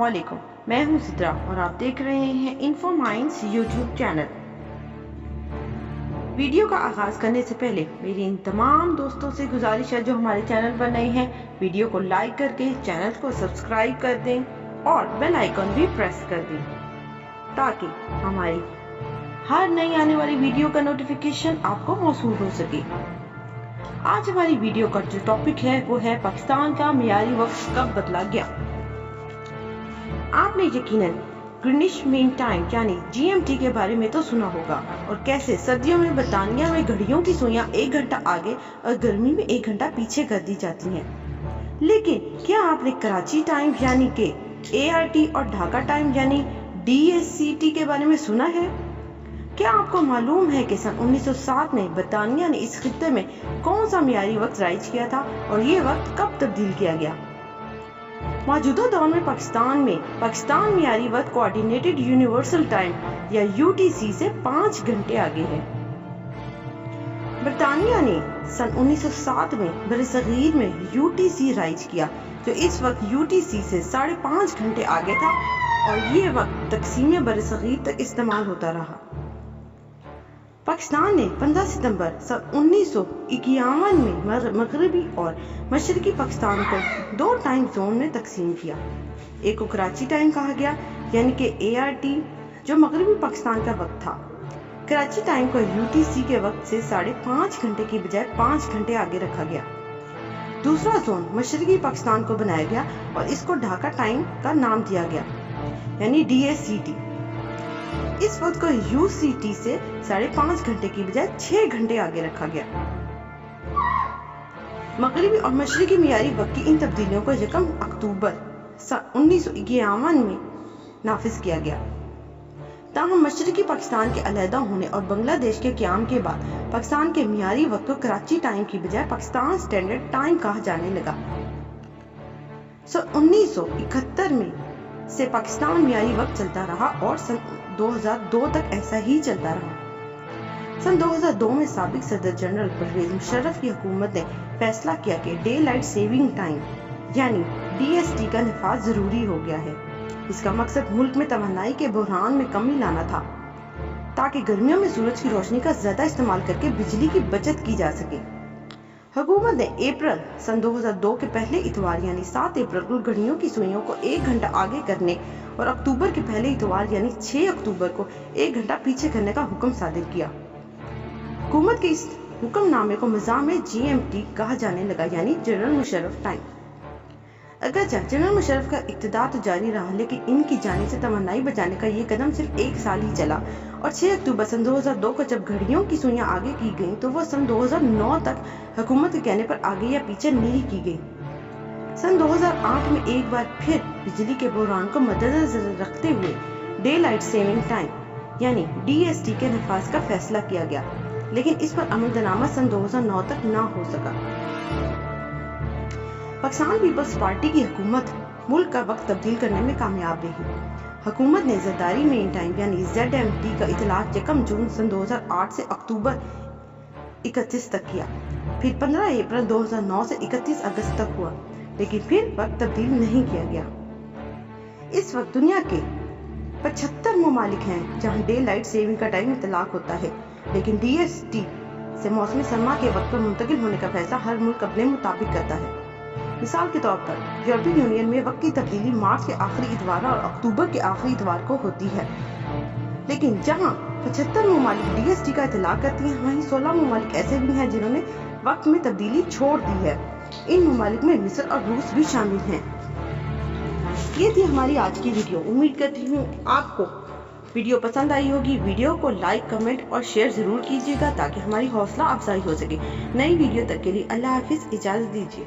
अस्सलामुअलैकुम, मैं हूं सिद्रा और आप देख रहे हैं info minds YouTube channel. Video का आगाज करने से पहले मेरी इन तमाम दोस्तों से गुजारिश है जो हमारे चैनल पर नए हैं, वीडियो को लाइक करके चैनल को सब्सक्राइब कर दें और बेल आइकन भी प्रेस कर दें ताकि हमारी हर नई आने वाली वीडियो का नोटिफिकेशन आपको मौसूल हो सके। आज हमारी वीडियो का जो टॉपिक है वो है पाकिस्तान का मियारी वक्त कब बदला गया। आपने यकीनन ग्रीनिच मीन टाइम यानी GMT के बारे में तो सुना होगा और कैसे सर्दियों में बरतानिया में घड़ियों की सुइयां 1 घंटा आगे और गर्मी में 1 घंटा पीछे कर दी जाती हैं। लेकिन क्या आपने कराची टाइम यानी कि ART और ढाका टाइम यानी DSCT के बारे में सुना है? क्या आपको मालूम है कि सन 1907 में बरतानिया ने इस खित्ते में कौन सा मियारी वक्त राइज किया था और ये वक्त कब तब्दील किया गया? मौजूदा दौर में पाकिस्तान मियारी वक्त कोऑर्डिनेटेड यूनिवर्सल टाइम या UTC से 5 घंटे आगे है। बरतानिया ने सन 1907 में बरसगीर में UTC राइज किया जो इस वक्त UTC से 5.5 घंटे आगे था और ये वक्त तकसीम बरसगीर तक इस्तेमाल होता रहा। पाकिस्तान ने 15 सितंबर सन 1951 में मगरबी और मशरकी पाकिस्तान को 2 टाइम जोन में तकसीम किया। एक को कराची टाइम कहा गया यानी कि ART जो मगरबी पाकिस्तान का वक्त था। कराची टाइम को UTC के वक्त से 5.5 घंटे की बजाय 5 घंटे आगे रखा गया। दूसरा जोन मशरकी पाकिस्तान को बनाया गया और इसको ढाका टाइम का नाम दिया गया यानी DSCT। इस वक्त को UCT से 5.5 घंटे की बजाय 6 घंटे आगे रखा गया। मगरबी और मशरकी मियारी वक्त की इन तब्दीलियों को 1 अक्टूबर 1951 में नाफिज किया गया। ताहम मशरकी पाकिस्तान के अलहदा होने और बांग्लादेश के क़याम के बाद पाकिस्तान के मियारी वक्त को कराची टाइम की बजाय पाकिस्तान स्टैंडर्ड टाइम कहा जाने लगा। 1971 में से पाकिस्तान मियारी वक्त चलता रहा और सन 2002 तक ऐसा ही चलता रहा। सन 2002 में साबिक सदर जनरल परवेज मुशर्रफ की हुकूमत ने फैसला किया कि डे लाइट सेविंग टाइम यानी DST का नफाज जरूरी हो गया है। इसका मकसद मुल्क में तवानाई के बहरान में कमी लाना था ताकि गर्मियों में सूरज की रोशनी का ज्यादा इस्तेमाल करके बिजली की बचत की जा सके। हुकूमत ने अप्रैल सन 2002 के पहले इतवार यानी 7 अप्रैल को घड़ियों की सुइयों को 1 घंटा आगे करने और अक्टूबर के पहले इतवार यानी 6 अक्टूबर को 1 घंटा पीछे करने का हुक्म सादिर किया। हुकूमत के इस हुक्मनामे को मज़ाम GMT कहा जाने लगा यानी जनरल मुशर्रफ टाइम। अगरचे जनरल मुशर्रफ का इक़्तिदार तो जारी रहा लेकिन इनकी जानिब से तवानाई बचाने का ये कदम सिर्फ 1 साल ही चला और 6 अक्टूबर सन 2002 को जब घड़ियों की सुइयां आगे की गईं तो वह सन 2009 तक हुकूमत के कहने पर आगे या पीछे नहीं की गई। सन 2008 में एक बार फिर बिजली के बहरान को मद्देनजर रखते हुए डे लाइट सेविंग टाइम यानी DST के नफाज का फैसला किया गया लेकिन इस पर अमल दरामद सन 2009 तक ना हो सका। पाकिस्तान पीपल्स पार्टी की हुकूमत मुल्क का वक्त तब्दील करने में कामयाब रही। हुकूमत ने ज़रदारी मेन टाइम यानी ZMT का इतलाक 1 जून सन 2008 से अक्टूबर 31 तक किया। फिर 15 अप्रैल 2009 से 31 अगस्त तक हुआ लेकिन फिर वक्त तब्दील नहीं किया गया। इस वक्त दुनिया के 75 ममालिक हैं जहां डे लाइट सेविंग का टाइम इतलाक होता है लेकिन DST से मौसमी सरमा के वक्त पर मुंतकिल होने का फैसला हर मुल्क अपने मुताबिक करता है। मिसाल के तौर पर यूरोपीय यूनियन में वक्त की तब्दीली मार्च के आखिरी इतवार और अक्टूबर के आखिरी इतवार को होती है लेकिन जहां 75 ममालिक DST का इतलाक करती हैं वहीं 16 ममालिक ऐसे भी हैं जिन्होंने वक्त में तब्दीली छोड़ दी है। इन ममालिक में मिस्र और रूस भी शामिल हैं। ये थी हमारी आज की वीडियो। उम्मीद करती हूँ आपको वीडियो पसंद आई होगी। वीडियो को लाइक, कमेंट और शेयर जरूर कीजिएगा ताकि हमारी हौसला अफजाई हो सके। नई वीडियो तक के लिए अल्लाह हाफिज, इजाजत दीजिए।